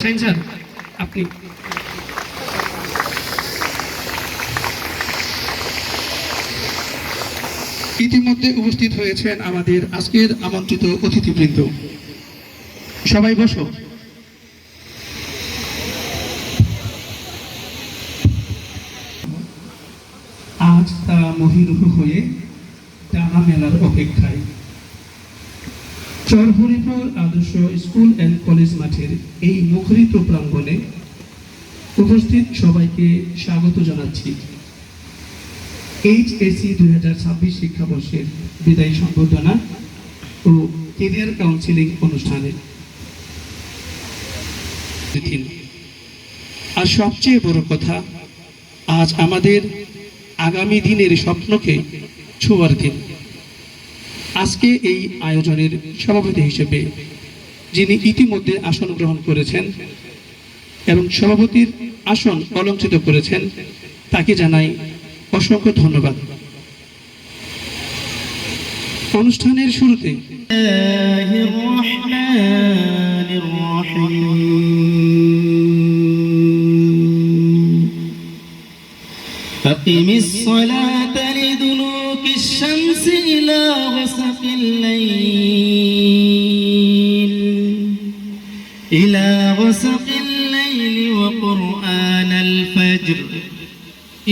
Sir আপনি ইতিমধ্যে উপস্থিত হয়েছেন আমাদের আজকের আমন্ত্রিত অতিথিবৃন্দ। সবাই বসো। আজ তারা মহিরুহ হয়ে টানা মেলার অপেক্ষায় চরহরিপুর আদর্শ স্কুল অ্যান্ড কলেজ মাঠের এই মুখরিত প্রাঙ্গণে উপস্থিত সবাইকে স্বাগত জানাচ্ছি এইচএসসি 2026 শিক্ষাবর্ষের বিদায়ী সংবর্ধনা ও কেরিয়ার কাউন্সিলিং অনুষ্ঠানে। আর সবচেয়ে বড় কথা, আজ আমাদের আগামী দিনের স্বপ্নকে ছোঁয়ার দিন। আজকে এই আয়োজনের সভাপতি হিসেবে যিনি ইতিমধ্যে আসন গ্রহণ করেছেন এবং সভাপতির আসন অলঙ্কৃত করেছেন, তাকে জানাই অসংখ্য ধন্যবাদ। অনুষ্ঠানের শুরুতে أقم الصلاة لدلوك الشمس إلى غسق الليل وقرآن الفجر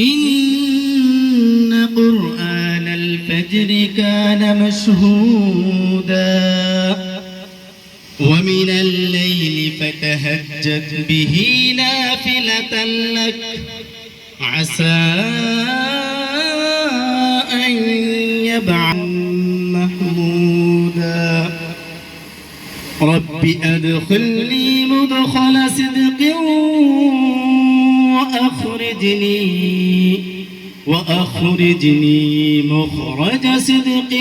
إن قرآن الفجر كان مشهودا ومن الليل فتهجد به نافلة لك عسى أن يبعث محمودا رب أدخلني مدخل صدق وأخرجني مخرج صدق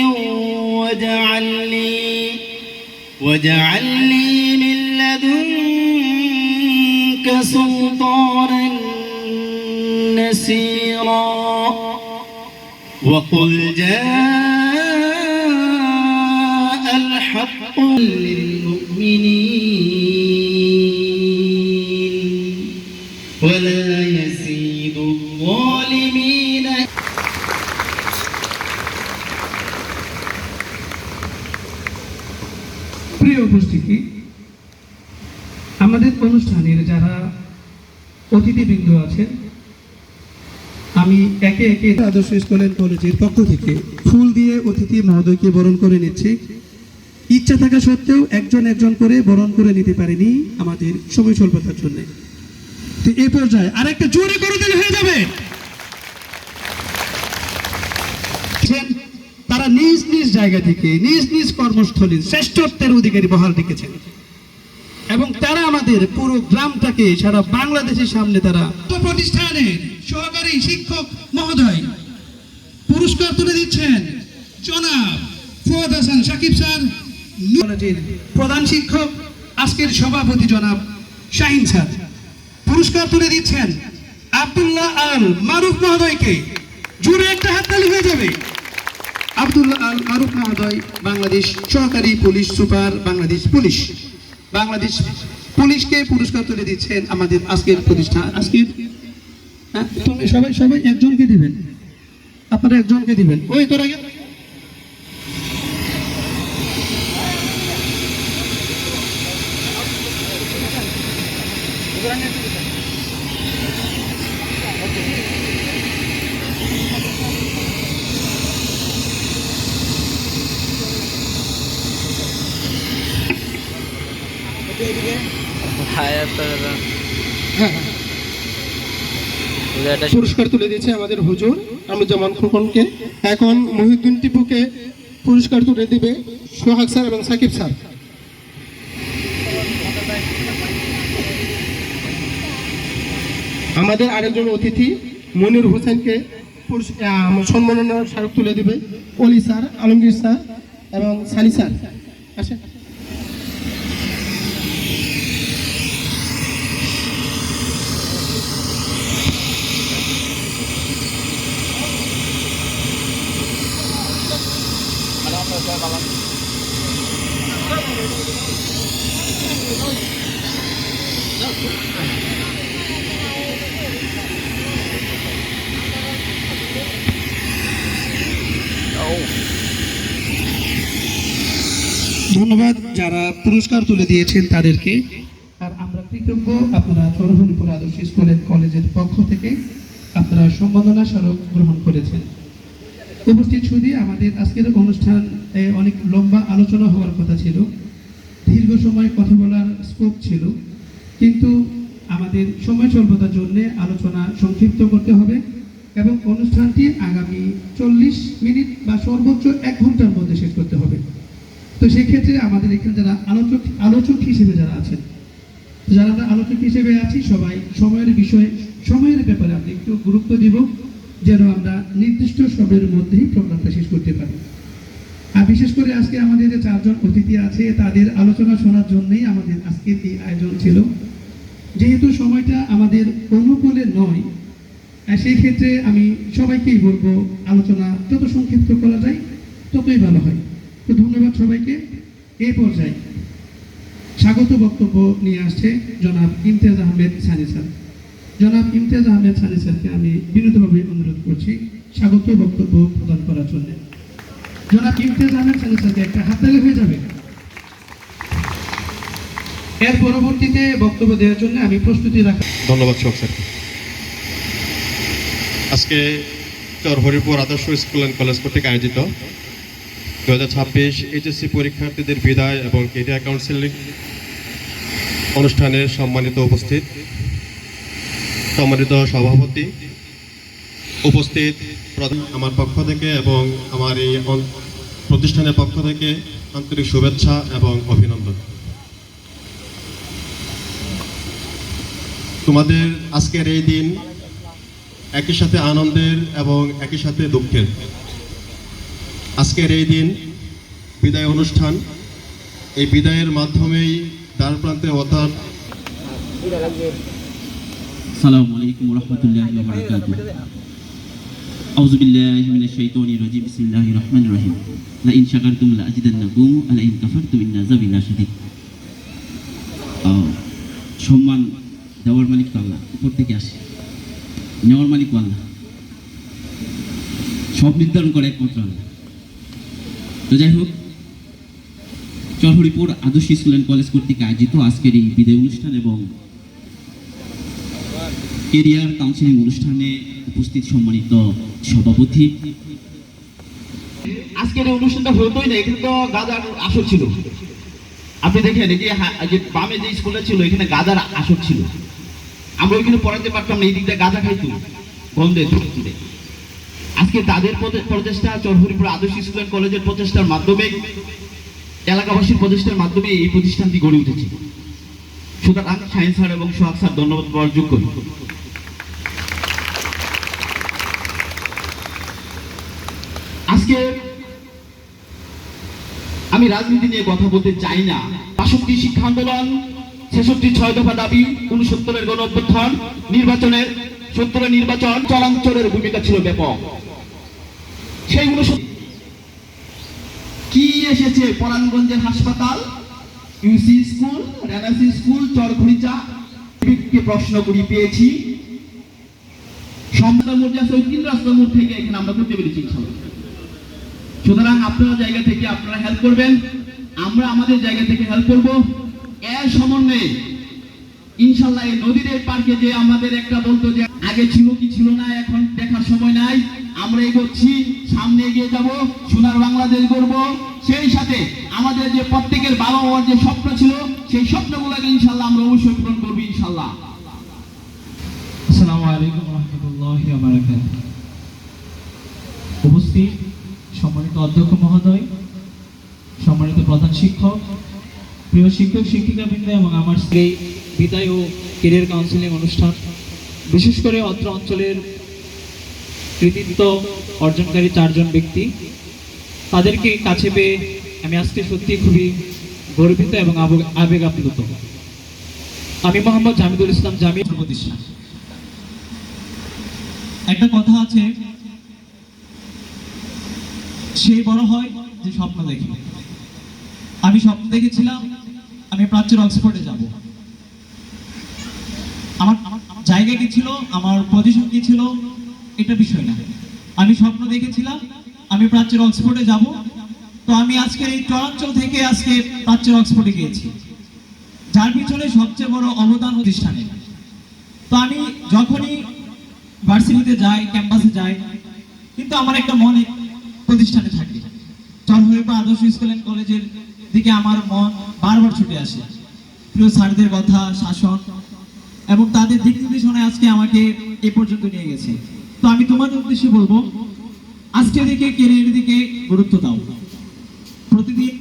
واجعل لي من لدنك سلطانا نصيرا وقل جاء الحق للمؤمنين ولا يزيد الظالمين প্রিয় উপস্থিতি, আমাদের অনুষ্ঠানের যারা অতিথিবৃন্দ আছেন, আমি একে একে আদর্শ স্কুল অ্যান্ড কলেজের পক্ষ থেকে ফুল দিয়ে অতিথি মহোদয়কে বরণ করে নিচ্ছি। ইচ্ছা থাকা সত্ত্বেও একজন একজন করে বরণ করে নিতে পারেনি আমাদের সময় স্বল্পতার জন্য। তো এই পর্যায়ে আরেকটা জোরে করে দিলে হয়ে যাবে। তারা নিজ নিজ জায়গা থেকে নিজ নিজ কর্মস্থলীর শ্রেষ্ঠত্বের অধিকারী বহাল রেখেছেন এবং তারা আমাদের পুরো গ্রামটাকে সারা বাংলাদেশের সামনে তারা প্রতিষ্ঠানের সহকারী শিক্ষক মহোদয় পুরস্কার তুলে দিচ্ছেন। জনাব ফুয়াদ হাসান সাকিব স্যার, কলেজের প্রধান শিক্ষক, আজকের সভাপতি জনাব শাহিন স্যার পুরস্কার তুলে দিচ্ছেন আব্দুল্লাহ আল মারুফ মহোদয়কে। জোরে একটা হাততালি হয়ে যাবে। আব্দুল্লাহ আল মারুফ মহোদয় বাংলাদেশ সহকারী পুলিশ সুপার, বাংলাদেশ পুলিশকে পুরস্কার তুলে দিচ্ছেন আমাদের আজকের প্রতিষ্ঠান। আজকের সবাই একজনকে দিবেন, আপনারা একজনকে দিবেন। ওই তোর আগে পুরস্কার তুলে দিয়েছে আমাদের হুজুর আমরুজ্জামান খোকনকে। এখন মহিউদ্দিন টিপুকে পুরস্কার তুলে দিবে সোহাগ স্যার এবং সাকিব স্যার। আমাদের আরেকজন অতিথি মনির হোসেনকে সম্মাননা স্মারক তুলে দিবে অলি স্যার, আলমগীর স্যার এবং সানি স্যার। আসেন। ধন্যবাদ যারা পুরস্কার তুলে দিয়েছেন তাদেরকে। আর আমরা কৃতজ্ঞ আপনারা চরহরিপুর আদর্শ স্কুল এন্ড কলেজের পক্ষ থেকে আপনারা সম্মাননা স্মারক গ্রহণ করেছেন। উপস্থিত শুধু আমাদের আজকের অনুষ্ঠান অনেক লম্বা আলোচনা হওয়ার কথা ছিল, দীর্ঘ সময় কথা বলার স্কোপ ছিল, কিন্তু আমাদের সময় স্বল্পতার জন্য আলোচনা সংক্ষিপ্ত করতে হবে এবং অনুষ্ঠানটি আগামী 40 মিনিট বা সর্বোচ্চ 1 ঘন্টার মধ্যে শেষ করতে হবে। তো সেই ক্ষেত্রে আমাদের এখানে যারা আলোচক হিসেবে যারা আছেন, যারা আমরা আলোচক হিসেবে আছি, সবাই সময়ের ব্যাপারে আমরা একটু গুরুত্ব দিব, যেন আমরা নির্দিষ্ট সময়ের মধ্যেই প্রোগ্রামটা শেষ করতে পারি। আর বিশেষ করে আজকে আমাদের যে 4 জন অতিথি আছে তাদের আলোচনা শোনার জন্যই আমাদের আজকের এই আয়োজন ছিল। যেহেতু সময়টা আমাদের অনুকূলে নয়, সেই ক্ষেত্রে আমি সবাইকেই বলবো আলোচনা যত সংক্ষিপ্ত করা যায় ততই ভালো হয়। তো ধন্যবাদ সবাইকে। এই পর্যায়ে স্বাগত বক্তব্য নিয়ে আসছে জনাব ইমতিয়াজ আহমেদ সানি স্যার। জনাব ইমতিয়াজ আহমেদ সানি স্যারকে আমি বিনীতভাবে অনুরোধ করছি স্বাগত বক্তব্য প্রদান করার জন্য। জনাব ইমতিয়াজ আহমেদ সানি স্যারকে একটা হাততালি হয়ে যাবে। এর পরবর্তীতে বক্তব্য দেওয়ার জন্য আমি প্রস্তুতি রাখা। ধন্যবাদ শোক স্যার। আজকে চরহরিপুর আদর্শ স্কুল অ্যান্ড কলেজ কর্তৃক আয়োজিত 2026 এইচএসসি পরীক্ষার্থীদের বিদায় এবং কেরিয়ার কাউন্সেলিং অনুষ্ঠানের সম্মানিত সভাপতি, উপস্থিত আমার পক্ষ থেকে এবং আমার এই প্রতিষ্ঠানের পক্ষ থেকে আন্তরিক শুভেচ্ছা এবং অভিনন্দন। তোমাদের আজকের এই দিন একই সাথে আনন্দের এবং একই সাথে দুঃখের। আজকের এই দিন বিদায় অনুষ্ঠান, এই বিদায়ের মাধ্যমেই দ্বার প্রান্তে অর্থাৎ আসসালামু আলাইকুম ওয়া রাহমাতুল্লাহি ওয়া বারাকাতুহু। আউযু বিল্লাহি মিনাশ শাইতানির রাজিম। বিসমিল্লাহির রহমানির রহিম। লা ইন শাকারতুম লা আযিদান্নাকুম ওয়া লা ইন কাফারতুম ইন্না আযাবি লাশাদীদ। সম্মান দেওয়ার মালিক তো আল্লাহ, উপর থেকে আসে। নেওয়ার মালিক আল্লাহ, সব নির্ধারণ করে একমাত্র আল্লাহ। তো যাই হোক, চরহরিপুর আদর্শ স্কুল অ্যান্ড কলেজ কর্তৃক আয়োজিত আজকের এই বিদায় অনুষ্ঠান এবং কেরিয়ার কাউন্সিলিং অনুষ্ঠানে উপস্থিত সম্মানিত সভাপতি। আজকের এই অনুষ্ঠানটা হতোই না, এখানে তো গাজার আসর ছিল। আপনি দেখেন এই যে বামে যে স্কুলটা ছিল এখানে গাজার আসর ছিল, আমরা ওইখানে পড়াতে পারতাম না, এই দিকটা গাজা খাইতো বন্ধে। আজকে তাদের প্রচেষ্টা, চরহরিপুর আদর্শ স্কুল অ্যান্ড কলেজের প্রচেষ্টার মাধ্যমে, এলাকাবাসীর প্রচেষ্টার মাধ্যমে এই প্রতিষ্ঠানটি গড়ে উঠেছে। সুতরাং শাহিন স্যার এবং সোহাগ স্যার ধন্যবাদ পাওয়ার যোগ্য। আজকে আমি রাজনীতি নিয়ে কথা বলতে চাই না। ৬২ শিক্ষা আন্দোলন, ৬৬ ৬ দফা দাবি, ৬৯-এর গণ অভ্যুত্থান, ৭০-এর নির্বাচন, চলাঞ্চলের ভূমিকা ছিল ব্যাপক। সেই ৬৯ কি এসেছে? পরাণগঞ্জের হাসপাতাল, ইউসি স্কুল, রেনাসি স্কুল, চরখড়িচা। প্রশ্ন করি পেয়েছি সম্পাদক মোর্চা ৩ রাস্তা মোড় থেকে এখানে আমরা করতে পেরেছি। সুতরাং আপনার জায়গা থেকে আপনারা হেল্প করবেন, আমরা আমাদের জায়গা থেকে হেল্প করব। এর সমন্বয়ে ইনশাল্লাহ এই নদীর পার্কে যে আমাদের একটা বলতো যে আগে ছিল কি ছিল না, এখন দেখার সময় নাই, আমরা এগোচ্ছি, সামনে এগিয়ে যাব, সোনার বাংলাদেশ গড়ব। সেই সাথে আমাদের যে প্রত্যেকের বাবা মার যে স্বপ্ন ছিল সেই স্বপ্নগুলোকে ইনশাল্লাহ আমরা অবশ্যই পূরণ করবো ইনশাল্লাহ। আসসালামু আলাইকুম ওয়া রাহমাতুল্লাহি ওয়া বারাকাতুহু। উপস্থিত সম্মানিত অধ্যক্ষ মহোদয়, সম্মানিত প্রধান শিক্ষক, প্রিয় শিক্ষক শিক্ষিকাবৃন্দ এবং আমার এই বিদায় ও ক্যারিয়ার কাউন্সিলিং অনুষ্ঠান, বিশেষ করে অত্র অঞ্চলের কৃতিত্ব অর্জনকারী 4 জন ব্যক্তি, তাদেরকে কাছে পেয়ে আমি আজকে সত্যি খুবই গর্বিত এবং আবেগ আপ্লুত। আমি মোহাম্মদ জামিদুল ইসলাম জামি প্রতিষ্ঠান। একটা কথা আছে, সেই বড় হয় যে স্বপ্ন দেখে। আমি স্বপ্ন দেখেছিলাম আমি প্রাচ্যের অক্সফোর্ডে যাব। আমার জায়গা কি ছিল, আমার পজিশন কি ছিল, এটা বিষয় না। আমি স্বপ্ন দেখেছিলাম আমি প্রাচ্যের অক্সফোর্ডে যাব। তো আমি আজকের এই চরাঞ্চল থেকে আজকে প্রাচ্যের অক্সফোর্ডে গিয়েছি, যার পিছনে সবচেয়ে বড় অবদান প্রতিষ্ঠানে। তো আমি যখনই ভার্সিটিতে যাই, ক্যাম্পাসে যাই, কিন্তু আমার একটা মনে প্রতিষ্ঠানে থাকে। চরহরিপুর আদর্শ স্কুল অ্যান্ড কলেজের দিকে আমার মন বারবার ছুটে আসে। প্রিয় স্যারদের কথা, শাসন এবং তাদের দিক নির্দেশনায় আজকে আমাকে এ পর্যন্ত নিয়ে গেছে। তো আমি তোমাদের উদ্দেশ্যে বলবো, আজকের দিকে ক্যারিয়ারের দিকে গুরুত্ব দাও। প্রতিদিন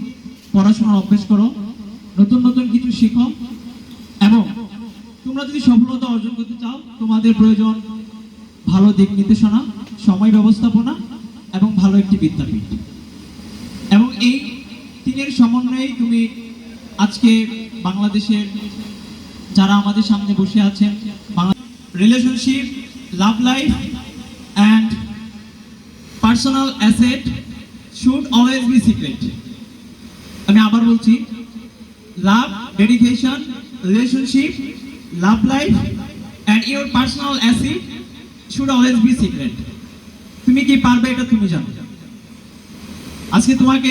পড়াশোনার অভ্যাস করো, নতুন নতুন কিছু শিখো, এবং তোমরা যদি সফলতা অর্জন করতে চাও তোমাদের প্রয়োজন ভালো দিক নির্দেশনা, সময় ব্যবস্থাপনা এবং ভালো একটি বিদ্যাপীঠ। এবং এই তিনের সমন্বয়ে তুমি আজকে বাংলাদেশের যারা আমাদের সামনে বসে আছেন, relationship, love life and personal asset should always be secret. আমি আবার বলছি, love, dedication, relationship, love life and your personal asset should always be secret. তুমি কি পারবে এটা তুমি জানো। আজকে তোমাকে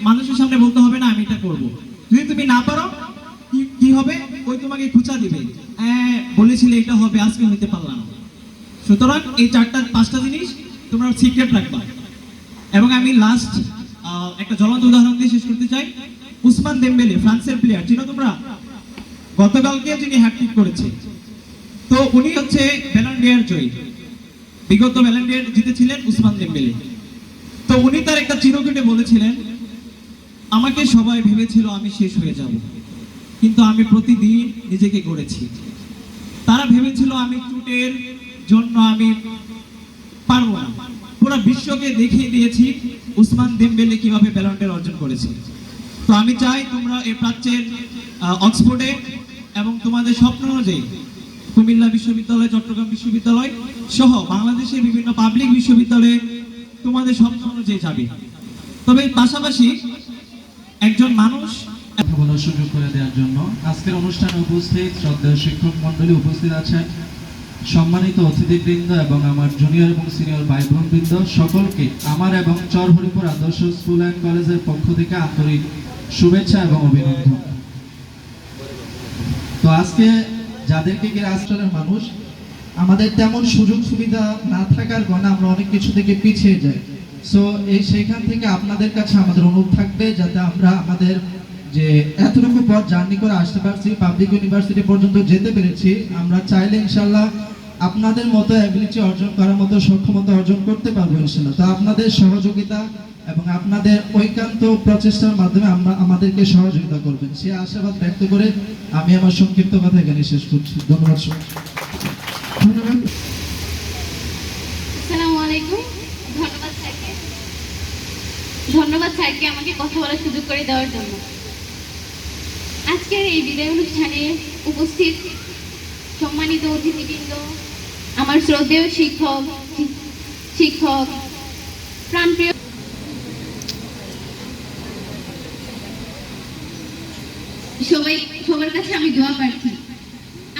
মানুষের সামনে বলতে হবে না আমি এটা করব। যদি তুমি না পারো কি হবে, ওই তোমাকে খুঁচা দিবে, বলেছিলে এটা হবে, আজকে হইতে পারলাম। সুতরাং এই 4-5টা জিনিস তোমরা সিক্রেট রাখবা। এবং আমি লাস্ট একটা জ্বলন্ত উদাহরণ দিয়ে শেষ করতে চাই। উসমান দেমবেলে, ফ্রান্সের প্লেয়ার, চিনো তোমরা? গতকালকে যিনি হ্যাটট্রিক করেছে, তো উনি হচ্ছে ব্যালন ডি'অর জয়ী, বিগত ব্যালন ডি'অর জিতেছিলেন উসমান দেমবেলে। তো উনি তার একটা চিরকুটে বলেছিলেন, আমাকে সবাই ভেবেছিল আমি শেষ হয়ে যাব, কিন্তু আমি প্রতিদিন নিজেকে গড়েছি। তারা ভেবেছিল আমি চুটের জন্য আমি পারবো না, পুরো বিশ্বকে দেখিয়ে দিয়েছি উসমান দেমবেলে কিভাবে ব্যালন ডি'অর অর্জন করেছে। তো আমি চাই তোমরা এই প্রাচ্যের অক্সফোর্ডে এবং তোমাদের স্বপ্ন অনুযায়ী কুমিল্লা বিশ্ববিদ্যালয়, চট্টগ্রাম বিশ্ববিদ্যালয় সহ বাংলাদেশের বিভিন্ন পাবলিক বিশ্ববিদ্যালয়ে তোমাদের স্বপ্ন অনুযায়ী যাবে। তবে পাশাপাশি একজন মানুষ কথা বলার সুযোগ করে দেওয়ার জন্য আজকের অনুষ্ঠানে উপস্থিত শ্রদ্ধেয় শিক্ষক মণ্ডলী উপস্থিত আছেন, সম্মানিত অতিথিবৃন্দ এবং আমার জুনিয়র এবং সিনিয়র ভাই বোনবৃন্দ, সকলকে আমার এবং চরহরিপুর আদর্শ স্কুল অ্যান্ড কলেজের পক্ষ থেকে আন্তরিক শুভেচ্ছা এবং অভিনন্দন। তো আজকে যাদেরকে কি রাষ্ট্রের মানুষ, আমাদের তেমন সুযোগ সুবিধা না থাকার কারণে আমরা অনেক কিছু থেকে পিছিয়ে যাই। সো সেইখান থেকে আপনাদের কাছে আমাদের অনুরোধ থাকবে যাতে আমরা আমাদের যে এতটুকু পথ জার্নি করে আসতে পারছি, পাবলিক ইউনিভার্সিটি পর্যন্ত যেতে পেরেছি, আমরা চাইলে ইনশাল্লাহ আপনাদের মতো অ্যাবিলিটি অর্জন করার মতো সক্ষমতা অর্জন করতে পারবো ইনশাল্লাহ। তো আপনাদের সহযোগিতা এবং আপনাদের ঐকান্ত প্রচেষ্টার মাধ্যমে আমরা আমাদেরকে সহযোগিতা করবেন, সে আশাবাদ ব্যক্ত করে আমি আমার সংক্ষিপ্ত কথা এখানে শেষ করছি। ধন্যবাদ। আসসালামু আলাইকুম। ধন্যবাদ স্যারকে আমাকে কথা বলার সুযোগ করে দেওয়ার জন্য। আজকের এই বিদায় অনুষ্ঠানে উপস্থিত সম্মানিত অতিথিবৃন্দ, আমার শ্রদ্ধেয় শিক্ষক প্রাণপ্রিয় সবার কাছে আমি দোয়া প্রার্থী,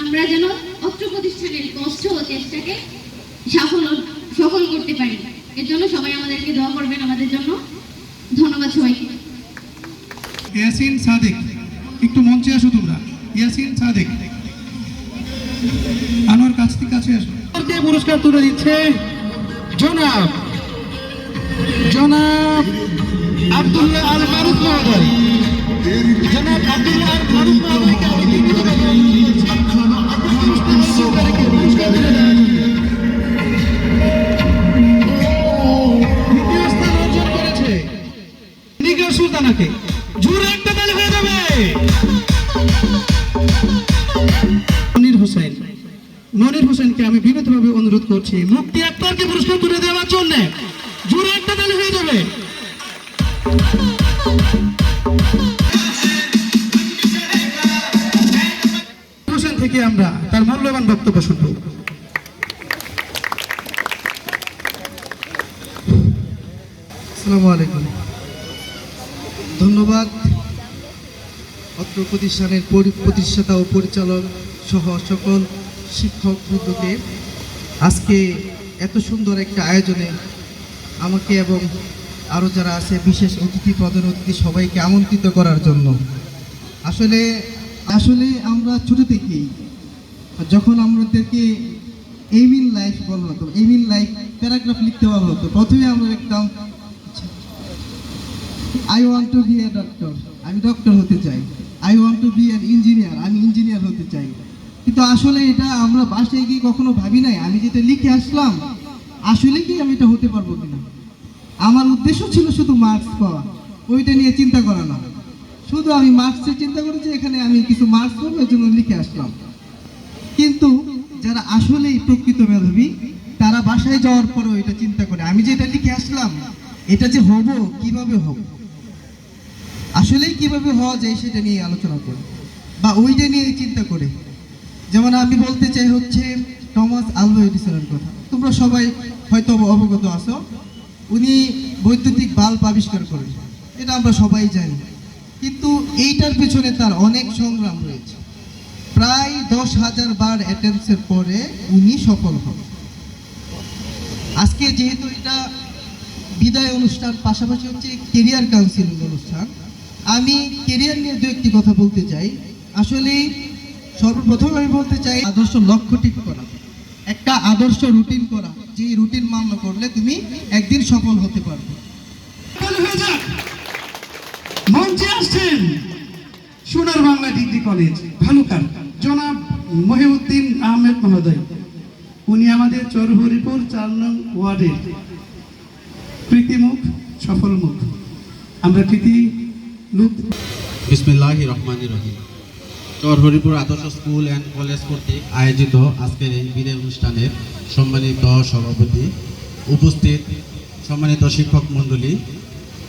আমরা যেন অত্র প্রতিষ্ঠানের কষ্ট ও চেষ্টাকে সফল করতে পারি। এর জন্য সবাই আমাদেরকে দোয়া করবেন আমাদের জন্য। ধন্যবাদ সবাইকে। ইয়াসিন সাদিক, একটু মঞ্চে আসো তোমরা। ইয়াসিন সাদিক, আনোয়ার কাছে আসো। পুরস্কার তুলে দিচ্ছে জনাব আব্দুল্লাহ আল মারুফ মহোদয়। জনাব আব্দুল্লাহ আল মারুফ মহোদয়কে আমি দ্বিতীয় স্থান অর্জন করেছে নিগার সুলতানাকে। জোরে একটা তালি হয়ে যাবে। মনির হোসেনকে আমি বিনীতভাবে অনুরোধ করছি মুফতি আক্তারকে পুরস্কার তুলে দেওয়ার জন্য। জোরে একটা তালি হয়ে যাবে। হোসেন থেকে আমরা তার মূল্যবান বক্তব্য শুনব। আসসালামু আলাইকুম। ধন্যবাদ অত্র প্রতিষ্ঠানের প্রতিষ্ঠাতা ও পরিচালক সহ সকল শিক্ষকবৃন্দকে আজকে এত সুন্দর একটা আয়োজনে আমাকে এবং আরও যারা আছে বিশেষ অতিথি প্রধান অতিথি সবাইকে আমন্ত্রিত করার জন্য। আসলে আসলে আমরা ছোটো থেকেই যখন আমাদেরকে এইম ইন লাইফ বলা হতো, এইম ইন লাইফ প্যারাগ্রাফ লিখতে বলা হতো, প্রথমে আমরা লিখতাম I want to be a doctor, আমি ডক্টর হতে চাই। I want to be an engineer, আমি ইঞ্জিনিয়ার হতে চাই। কিন্তু আসলে এটা আমরা বাসায় গিয়ে কখনো ভাবি নাই, আমি যেটা লিখে আসলাম আসলে কি আমি এটা হতে পারবো কিনা। আমার উদ্দেশ্য ছিল শুধু মার্কস পাওয়া, ওইটা নিয়ে চিন্তা করা না। শুধু আমি মার্কসের চিন্তা করেছি, এখানে আমি কিছু মার্কস পাবো এই জন্য লিখে আসলাম। কিন্তু যারা আসলেই প্রকৃত মেধাবী তারা বাসায় যাওয়ার পরেও এটা চিন্তা করে, আমি যে এটা লিখে আসলাম এটা যে হবো কিভাবে হবো, আসলেই কিভাবে হওয়া যায় সেটা নিয়ে আলোচনা করে বা ওইটা নিয়ে চিন্তা করে। যেমন আমি বলতে চাই হচ্ছে টমাস আলভা এডিসনের কথা, তোমরা সবাই হয়তো অবগত আছো। উনি বৈদ্যুতিক বাল্ব আবিষ্কার করেন, এটা আমরা সবাই জানি। কিন্তু এইটার পেছনে তার অনেক সংগ্রাম রয়েছে। প্রায় 10,000 বার অ্যাটেম্পসের পরে উনি সফল হন। আজকে যেহেতু এটা বিদায় অনুষ্ঠান, পাশাপাশি হচ্ছে কেরিয়ার কাউন্সিলিং অনুষ্ঠান, আমি কেরিয়ার নিয়ে দু একটি কথা বলতে চাই। আসলে সর্বপ্রথম আমি বলতে চাই আদর্শ লক্ষ্য ঠিক করা, একটা আদর্শ রুটিন করা, যে রুটিন মান্য করলে তুমি একদিন সফল হতে পারবে। মঞ্চে আসছেন সোনার বাংলা ডিগ্রি কলেজ ভালুকার জনাব মহিউদ্দিন আহমেদ মহোদয়। উনি আমাদের চরহরিপুর 4 নং ওয়ার্ডের প্রীতিমুখ সফল মুখ। আমরা প্রীতি লোক বিসমিল্লাহির রহমানির রহিম। চরহরিপুর আদর্শ স্কুল অ্যান্ড কলেজ কর্তৃক আয়োজিত আজকের এই বিদায় অনুষ্ঠানের সম্মানিত সভাপতি, উপস্থিত সম্মানিত শিক্ষক মণ্ডলী,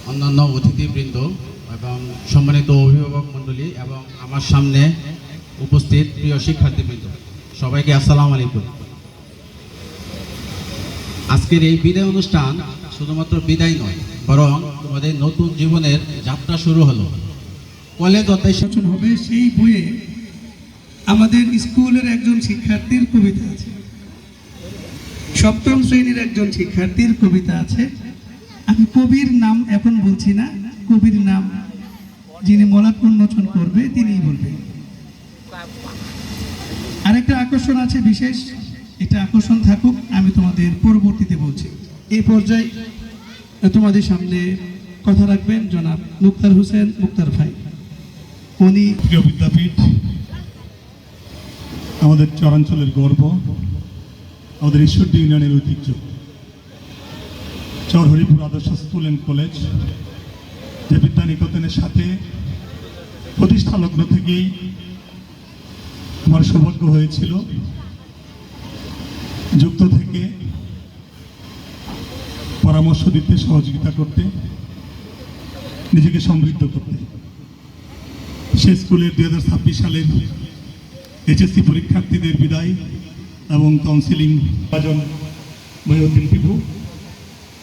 অন্যান্য অতিথিবৃন্দ এবং সম্মানিত অভিভাবক মণ্ডলী এবং আমার সামনে উপস্থিত প্রিয় শিক্ষার্থীবৃন্দ, সবাইকে আসসালামু আলাইকুম। আজকের এই বিদায় অনুষ্ঠান শুধুমাত্র বিদায় নয়, বরং তোমাদের নতুন জীবনের যাত্রা শুরু হলো। কলেজ অধ্যায় সচেতন হবে সেই বইয়ে আমাদের স্কুলের একজন শিক্ষার্থীর কবিতা আছে, 7ম শ্রেণীর একজন শিক্ষার্থীর কবিতা আছে। আমি কবির নাম এখন বলছি না, কবির নাম যিনি মলাট উন্মোচন করবে তিনিই বলবেন। আরেকটা আকর্ষণ আছে বিশেষ, এটা আকর্ষণ থাকুক, আমি তোমাদের পরবর্তীতে বলছি। এই পর্যায়ে তোমাদের সামনে কথা রাখবেন জনাব মুক্তার হোসেন মুক্তার ভাই। উনি প্রিয় বিদ্যাপীঠ, আমাদের চরাঞ্চলের গর্ব, আমাদের ঈশ্বরদী ইউনিয়নের ঐতিহ্য, চরহরিপুর আদর্শ স্কুল অ্যান্ড কলেজ, যে বিদ্যানিকেতনের সাথে প্রতিষ্ঠা লগ্ন থেকেই আমার সৌভাগ্য হয়েছিল যুক্ত থেকে পরামর্শ দিতে, সহযোগিতা করতে, নিজেকে সমৃদ্ধ করতে। সে স্কুলের 2026 সালের এইচএসসি পরীক্ষার্থীদের বিদায় এবং কাউন্সিলিং আয়োজন মহিউদ্দিন টিপু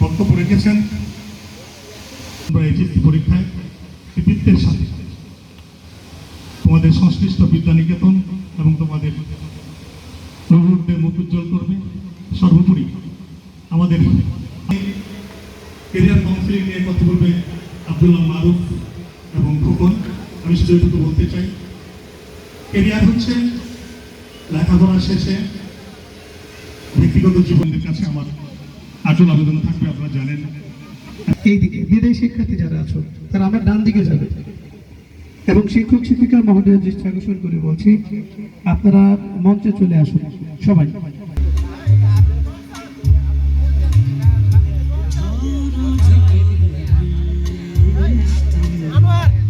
বক্তব্য রেখেছেন। আমরা এইচএসসি পরীক্ষায় কৃতিত্বের সাথে তোমাদের সংশ্লিষ্ট বিদ্যানিকেতন এবং তোমাদের অভিভাবকদের মুখ উজ্জ্বল করবে। সর্বোপরি আমাদের কেরিয়ার কাউন্সিলিং নিয়ে কথা বলবে আব্দুল্লাহ মারুফ এবং খোকন। আমি শুধু এটুকু বলতে চাই, কেরিয়ার হচ্ছে লেখাপড়া শেষে ব্যক্তিগত জীবনের কাছে আমার আচল আবেদন থাকবে। আপনারা জানেন, এইদিকে বিদায় শিক্ষার্থী যারা আছো তারা আমার ডান দিকে যাবে এবং শিক্ষক শিক্ষিকা মহোদয়ের দৃষ্টি আকর্ষণ করে বলছি আপনারা মঞ্চে চলে আসুন সবাই।